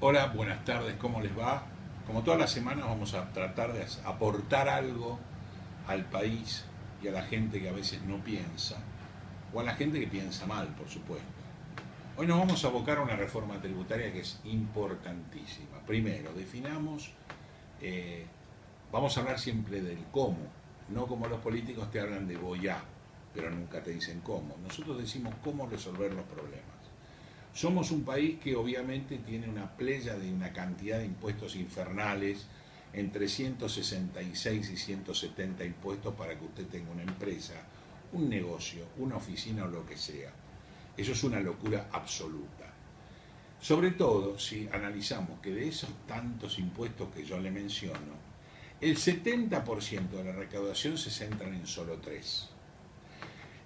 Hola, buenas tardes, ¿cómo les va? Como todas las semanas vamos a tratar de aportar algo al país y a la gente que a veces no piensa, o a la gente que piensa mal, por supuesto. Hoy nos vamos a abocar a una reforma tributaria que es importantísima. Primero, definamos, eh, vamos a hablar siempre del cómo, no como los políticos te hablan de boyá, pero nunca te dicen cómo. Nosotros decimos cómo resolver los problemas. Somos un país que obviamente tiene una playa de una cantidad de impuestos infernales, entre 166 y 170 impuestos para que usted tenga una empresa, un negocio, una oficina o lo que sea. Eso es una locura absoluta. Sobre todo si analizamos que de esos tantos impuestos que yo le menciono, el 70% de la recaudación se centran en solo tres.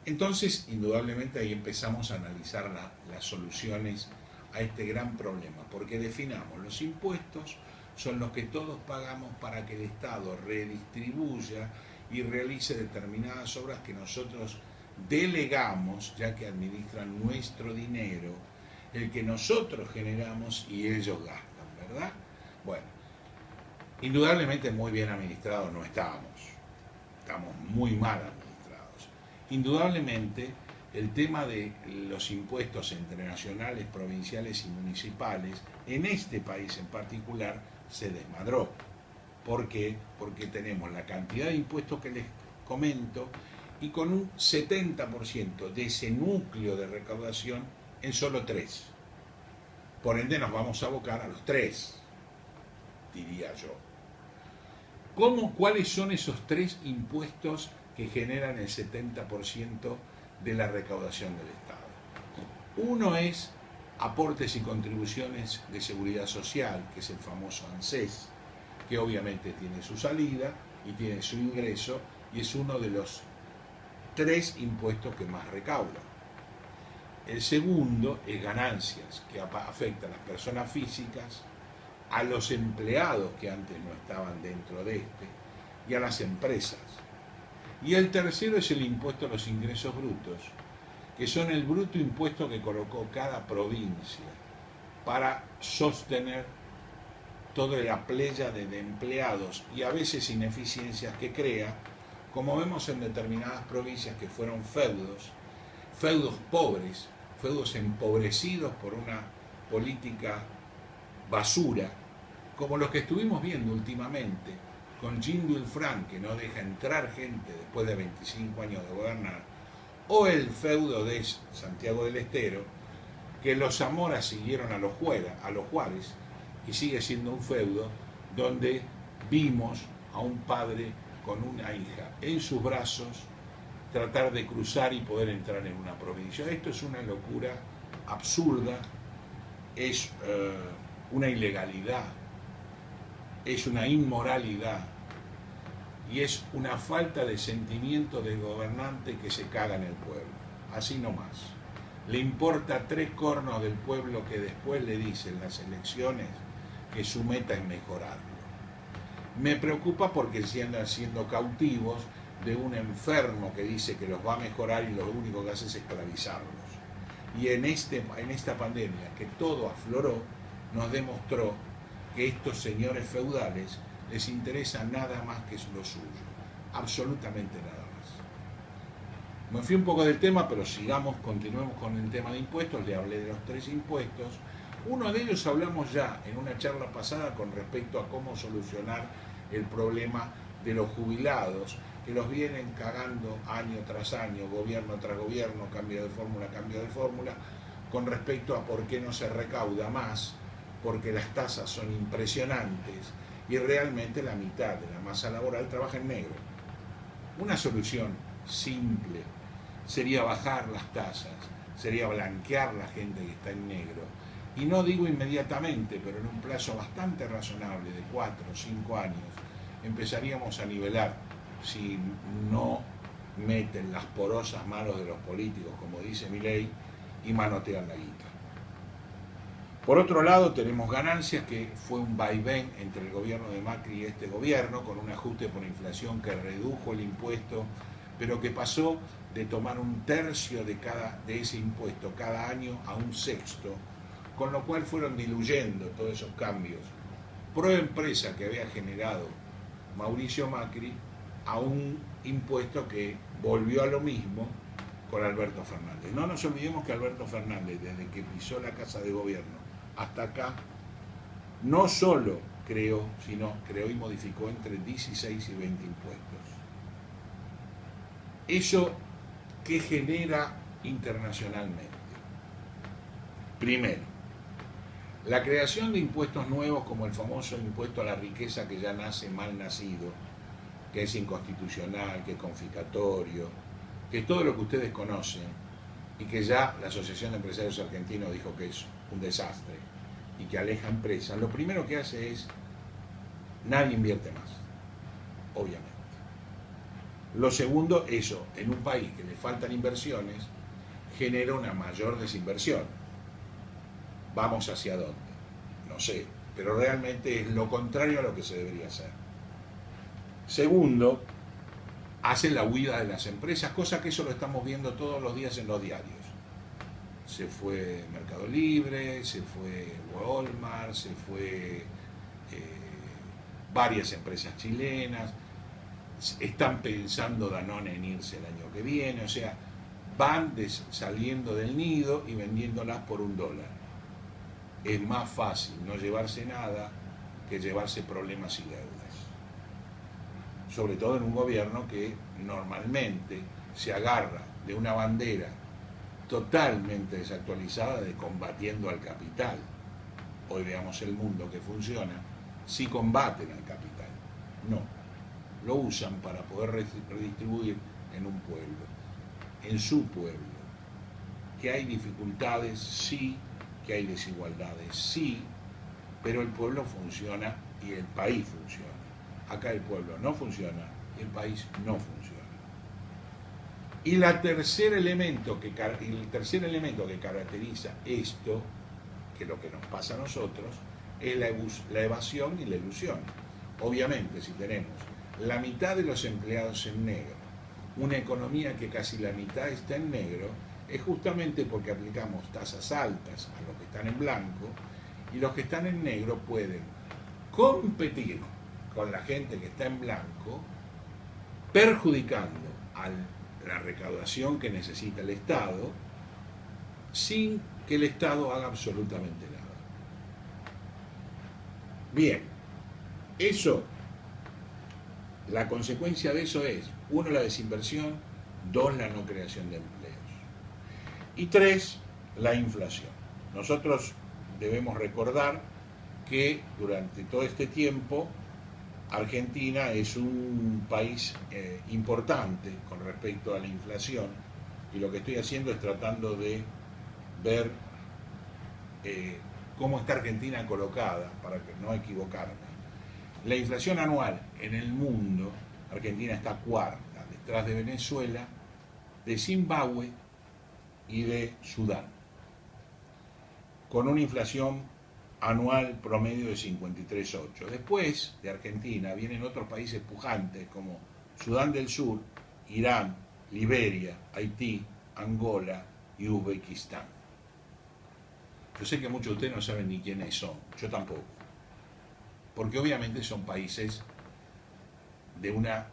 Entonces, indudablemente ahí empezamos a analizar las soluciones a este gran problema, porque definamos, los impuestos son los que todos pagamos para que el Estado redistribuya y realice determinadas obras que nosotros delegamos, ya que administran nuestro dinero, el que nosotros generamos y ellos gastan, ¿verdad? Bueno, indudablemente muy bien administrados no estamos muy mal administrados. Indudablemente, el tema de los impuestos entre nacionales, provinciales y municipales, en este país en particular, se desmadró. ¿Por qué? Porque tenemos la cantidad de impuestos que les comento y con un 70% de ese núcleo de recaudación en solo tres. Por ende nos vamos a abocar a los tres, diría yo. ¿Cuáles son esos tres impuestos que generan el 70% de la recaudación del Estado? Uno es aportes y contribuciones de seguridad social, que es el famoso ANSES, que obviamente tiene su salida y tiene su ingreso y es uno de los tres impuestos que más recauda. El segundo es ganancias, que afecta a las personas físicas, a los empleados que antes no estaban dentro de este y a las empresas. Y el tercero es el impuesto a los ingresos brutos, que son el bruto impuesto que colocó cada provincia para sostener toda la playa de empleados y a veces ineficiencias que crea, como vemos en determinadas provincias que fueron feudos pobres, feudos empobrecidos por una política basura, como los que estuvimos viendo últimamente con Jean Dulfranc, que no deja entrar gente después de 25 años de gobernar, o el feudo de Santiago del Estero, que los Zamora siguieron a los Juárez, y sigue siendo un feudo donde vimos a un padre con una hija en sus brazos tratar de cruzar y poder entrar en una provincia. Esto es una locura absurda, es una ilegalidad, es una inmoralidad y es una falta de sentimiento del gobernante que se caga en el pueblo. Así nomás. Le importa tres cornos del pueblo que después le dicen las elecciones que su meta es mejorarlo. Me preocupa porque andan siendo cautivos de un enfermo que dice que los va a mejorar y lo único que hace es esclavizarlos. Y en esta pandemia que todo afloró, nos demostró que estos señores feudales les interesa nada más que lo suyo, absolutamente nada más. Me fui un poco del tema, pero continuemos con el tema de impuestos. Le hablé de los tres impuestos. Uno de ellos hablamos ya en una charla pasada con respecto a cómo solucionar el problema de los jubilados, que los vienen cagando año tras año, gobierno tras gobierno, cambio de fórmula, con respecto a por qué no se recauda más, porque las tasas son impresionantes y realmente la mitad de la masa laboral trabaja en negro. Una solución simple sería bajar las tasas, sería blanquear la gente que está en negro. Y no digo inmediatamente, pero en un plazo bastante razonable de 4 o 5 años, empezaríamos a nivelar si no meten las porosas manos de los políticos, como dice Milei, y manotean la guita. Por otro lado, tenemos ganancias, que fue un vaivén entre el gobierno de Macri y este gobierno, con un ajuste por inflación que redujo el impuesto, pero que pasó de tomar un tercio de ese impuesto cada año a un sexto, con lo cual fueron diluyendo todos esos cambios pro empresa que había generado Mauricio Macri a un impuesto que volvió a lo mismo con Alberto Fernández. No nos olvidemos que Alberto Fernández, desde que pisó la Casa de Gobierno hasta acá, no solo creó, sino creó y modificó entre 16 y 20 impuestos. ¿Eso qué genera internacionalmente? Primero, la creación de impuestos nuevos como el famoso impuesto a la riqueza que ya nace mal nacido, que es inconstitucional, que es confiscatorio, que es todo lo que ustedes conocen y que ya la Asociación de Empresarios Argentinos dijo que es un desastre y que aleja empresas, lo primero que hace es nadie invierte más, obviamente. Lo segundo, eso, en un país que le faltan inversiones, genera una mayor desinversión. ¿Vamos hacia dónde? No sé, pero realmente es lo contrario a lo que se debería hacer. Segundo, hace la huida de las empresas, cosa que eso lo estamos viendo todos los días en los diarios. Se fue Mercado Libre, se fue Walmart, se fue varias empresas chilenas, están pensando Danone en irse el año que viene, o sea, van saliendo del nido y vendiéndolas por $1. Es más fácil no llevarse nada que llevarse problemas y deudas. Sobre todo en un gobierno que normalmente se agarra de una bandera totalmente desactualizada de combatiendo al capital. Hoy veamos el mundo que funciona, sí combaten al capital, no, lo usan para poder redistribuir en un pueblo, en su pueblo. Que hay dificultades, sí, que hay desigualdades, sí, pero el pueblo funciona y el país funciona. Acá el pueblo no funciona y el país no funciona. Y el tercer elemento que caracteriza esto, que es lo que nos pasa a nosotros, es la evasión y la ilusión. Obviamente, si tenemos la mitad de los empleados en negro, una economía que casi la mitad está en negro, es justamente porque aplicamos tasas altas a los que están en blanco, y los que están en negro pueden competir con la gente que está en blanco, perjudicando a la recaudación que necesita el Estado, sin que el Estado haga absolutamente nada. Bien, eso, la consecuencia de eso es, 1, la desinversión, 2, la no creación de empleos, y 3, la inflación. Nosotros debemos recordar que durante todo este tiempo Argentina es un país importante con respecto a la inflación, y lo que estoy haciendo es tratando de ver cómo está Argentina colocada para que no equivocarme. La inflación anual en el mundo, Argentina está cuarta, detrás de Venezuela, de Zimbabue y de Sudán, con una inflación anual promedio de 53,8. Después de Argentina vienen otros países pujantes como Sudán del Sur, Irán, Liberia, Haití, Angola y Uzbekistán. Yo sé que muchos de ustedes no saben ni quiénes son, yo tampoco, porque obviamente son países de una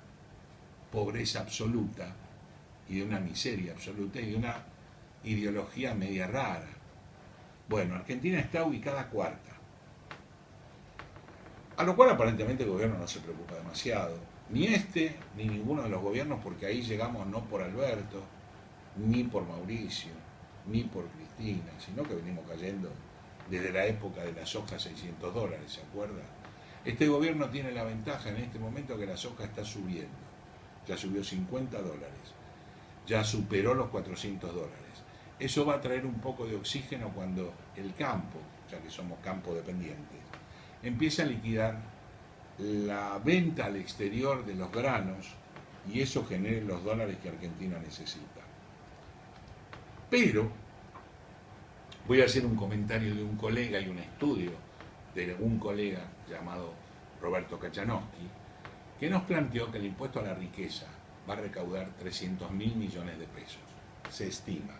pobreza absoluta y de una miseria absoluta y de una ideología media rara. Bueno, Argentina está ubicada cuarta, a lo cual aparentemente el gobierno no se preocupa demasiado, ni este ni ninguno de los gobiernos, porque ahí llegamos no por Alberto, ni por Mauricio, ni por Cristina, sino que venimos cayendo desde la época de la soja a $600, ¿se acuerda? Este gobierno tiene la ventaja en este momento que la soja está subiendo, ya subió $50, ya superó los $400. Eso va a traer un poco de oxígeno cuando el campo, ya que somos campo dependientes, empieza a liquidar la venta al exterior de los granos y eso genere los dólares que Argentina necesita. Pero voy a hacer un comentario de un colega y un estudio de un colega llamado Roberto Kachanowski, que nos planteó que el impuesto a la riqueza va a recaudar 300.000 millones de pesos, se estima.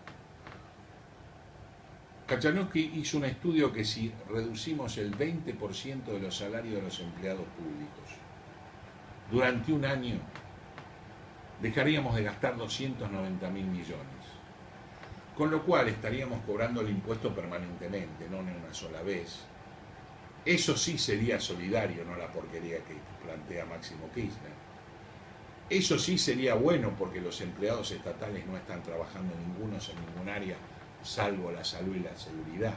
Kachanowski hizo un estudio que si reducimos el 20% de los salarios de los empleados públicos durante un año, dejaríamos de gastar 290.000 millones. Con lo cual estaríamos cobrando el impuesto permanentemente, no en una sola vez. Eso sí sería solidario, no la porquería que plantea Máximo Kirchner. Eso sí sería bueno porque los empleados estatales no están trabajando ningunos en ningún área, salvo la salud y la seguridad.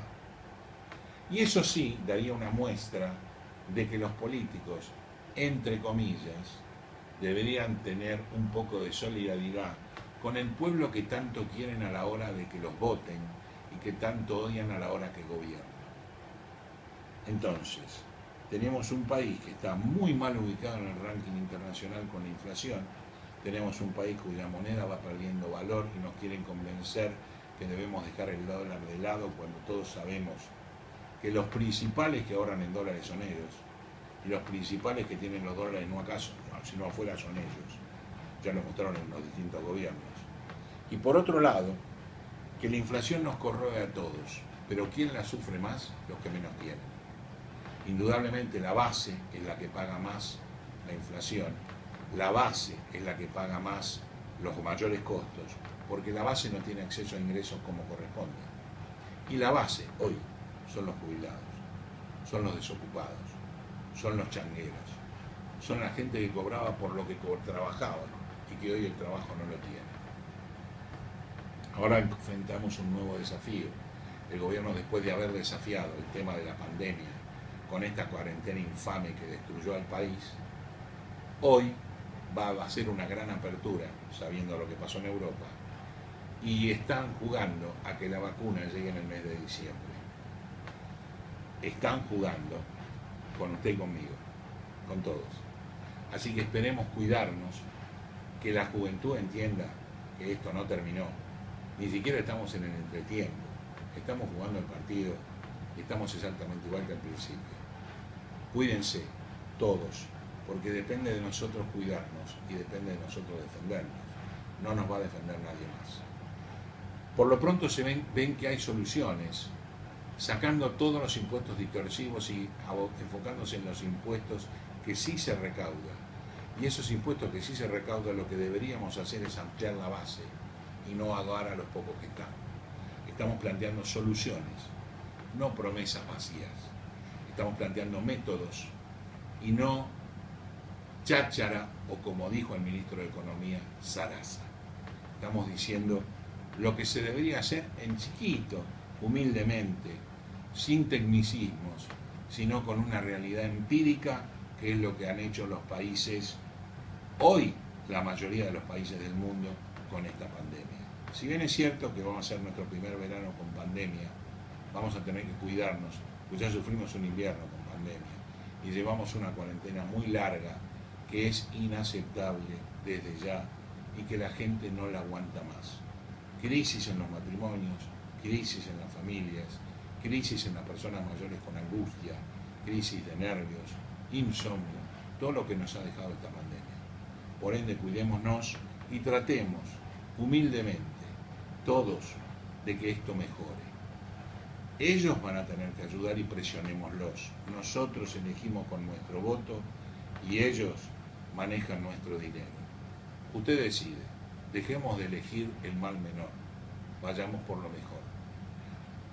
Y eso sí daría una muestra de que los políticos, entre comillas, deberían tener un poco de solidaridad con el pueblo que tanto quieren a la hora de que los voten y que tanto odian a la hora que gobiernan. Entonces, tenemos un país que está muy mal ubicado en el ranking internacional con la inflación, tenemos un país cuya moneda va perdiendo valor y nos quieren convencer que debemos dejar el dólar de lado cuando todos sabemos que los principales que ahorran en dólares son ellos y los principales que tienen los dólares no acaso, sino afuera son ellos. Ya lo mostraron en los distintos gobiernos. Y por otro lado, que la inflación nos corroe a todos, pero ¿quién la sufre más? Los que menos tienen. Indudablemente la base es la que paga más la inflación, la base es la que paga más los mayores costos, porque la base no tiene acceso a ingresos como corresponde. Y la base hoy son los jubilados, son los desocupados, son los changueros, son la gente que cobraba por lo que trabajaban y que hoy el trabajo no lo tiene. Ahora enfrentamos un nuevo desafío. El gobierno, después de haber desafiado el tema de la pandemia con esta cuarentena infame que destruyó al país, hoy va a hacer una gran apertura, sabiendo lo que pasó en Europa, y están jugando a que la vacuna llegue en el mes de diciembre. Están jugando con usted y conmigo, con todos. Así que esperemos cuidarnos, que la juventud entienda que esto no terminó. Ni siquiera estamos en el entretiempo, estamos jugando el partido y estamos exactamente igual que al principio. Cuídense todos, porque depende de nosotros cuidarnos y depende de nosotros defendernos. No nos va a defender nadie más. Por lo pronto se ven que hay soluciones, sacando todos los impuestos distorsivos y enfocándose en los impuestos que sí se recaudan. Y esos impuestos que sí se recaudan, lo que deberíamos hacer es ampliar la base y no agarrar a los pocos que están. Estamos planteando soluciones, no promesas vacías. Estamos planteando métodos y no cháchara o, como dijo el ministro de Economía, zaraza. Estamos diciendo lo que se debería hacer en chiquito, humildemente, sin tecnicismos, sino con una realidad empírica, que es lo que han hecho los países, hoy la mayoría de los países del mundo, con esta pandemia. Si bien es cierto que vamos a ser nuestro primer verano con pandemia, vamos a tener que cuidarnos, pues ya sufrimos un invierno con pandemia y llevamos una cuarentena muy larga que es inaceptable desde ya y que la gente no la aguanta más. Crisis en los matrimonios, crisis en las familias, crisis en las personas mayores con angustia, crisis de nervios, insomnio, todo lo que nos ha dejado esta pandemia. Por ende, cuidémonos y tratemos humildemente todos de que esto mejore. Ellos van a tener que ayudar y presionémoslos. Nosotros elegimos con nuestro voto y ellos manejan nuestro dinero. Usted decide. Dejemos de elegir el mal menor. Vayamos por lo mejor.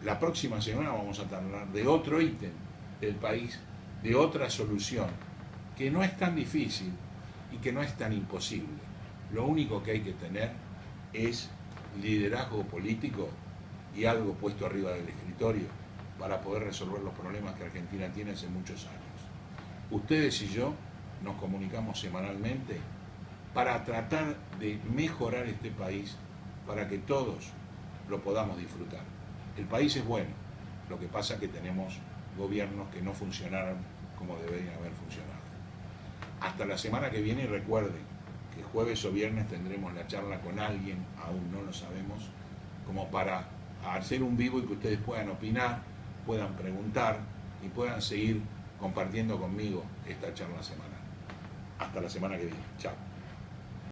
La próxima semana vamos a hablar de otro ítem del país, de otra solución, que no es tan difícil y que no es tan imposible. Lo único que hay que tener es liderazgo político y algo puesto arriba del escritorio para poder resolver los problemas que Argentina tiene hace muchos años. Ustedes y yo nos comunicamos semanalmente para tratar de mejorar este país, para que todos lo podamos disfrutar. El país es bueno, lo que pasa es que tenemos gobiernos que no funcionaron como deberían haber funcionado. Hasta la semana que viene, y recuerden que jueves o viernes tendremos la charla con alguien, aún no lo sabemos, como para hacer un vivo y que ustedes puedan opinar, puedan preguntar y puedan seguir compartiendo conmigo esta charla semanal. Hasta la semana que viene. Chao.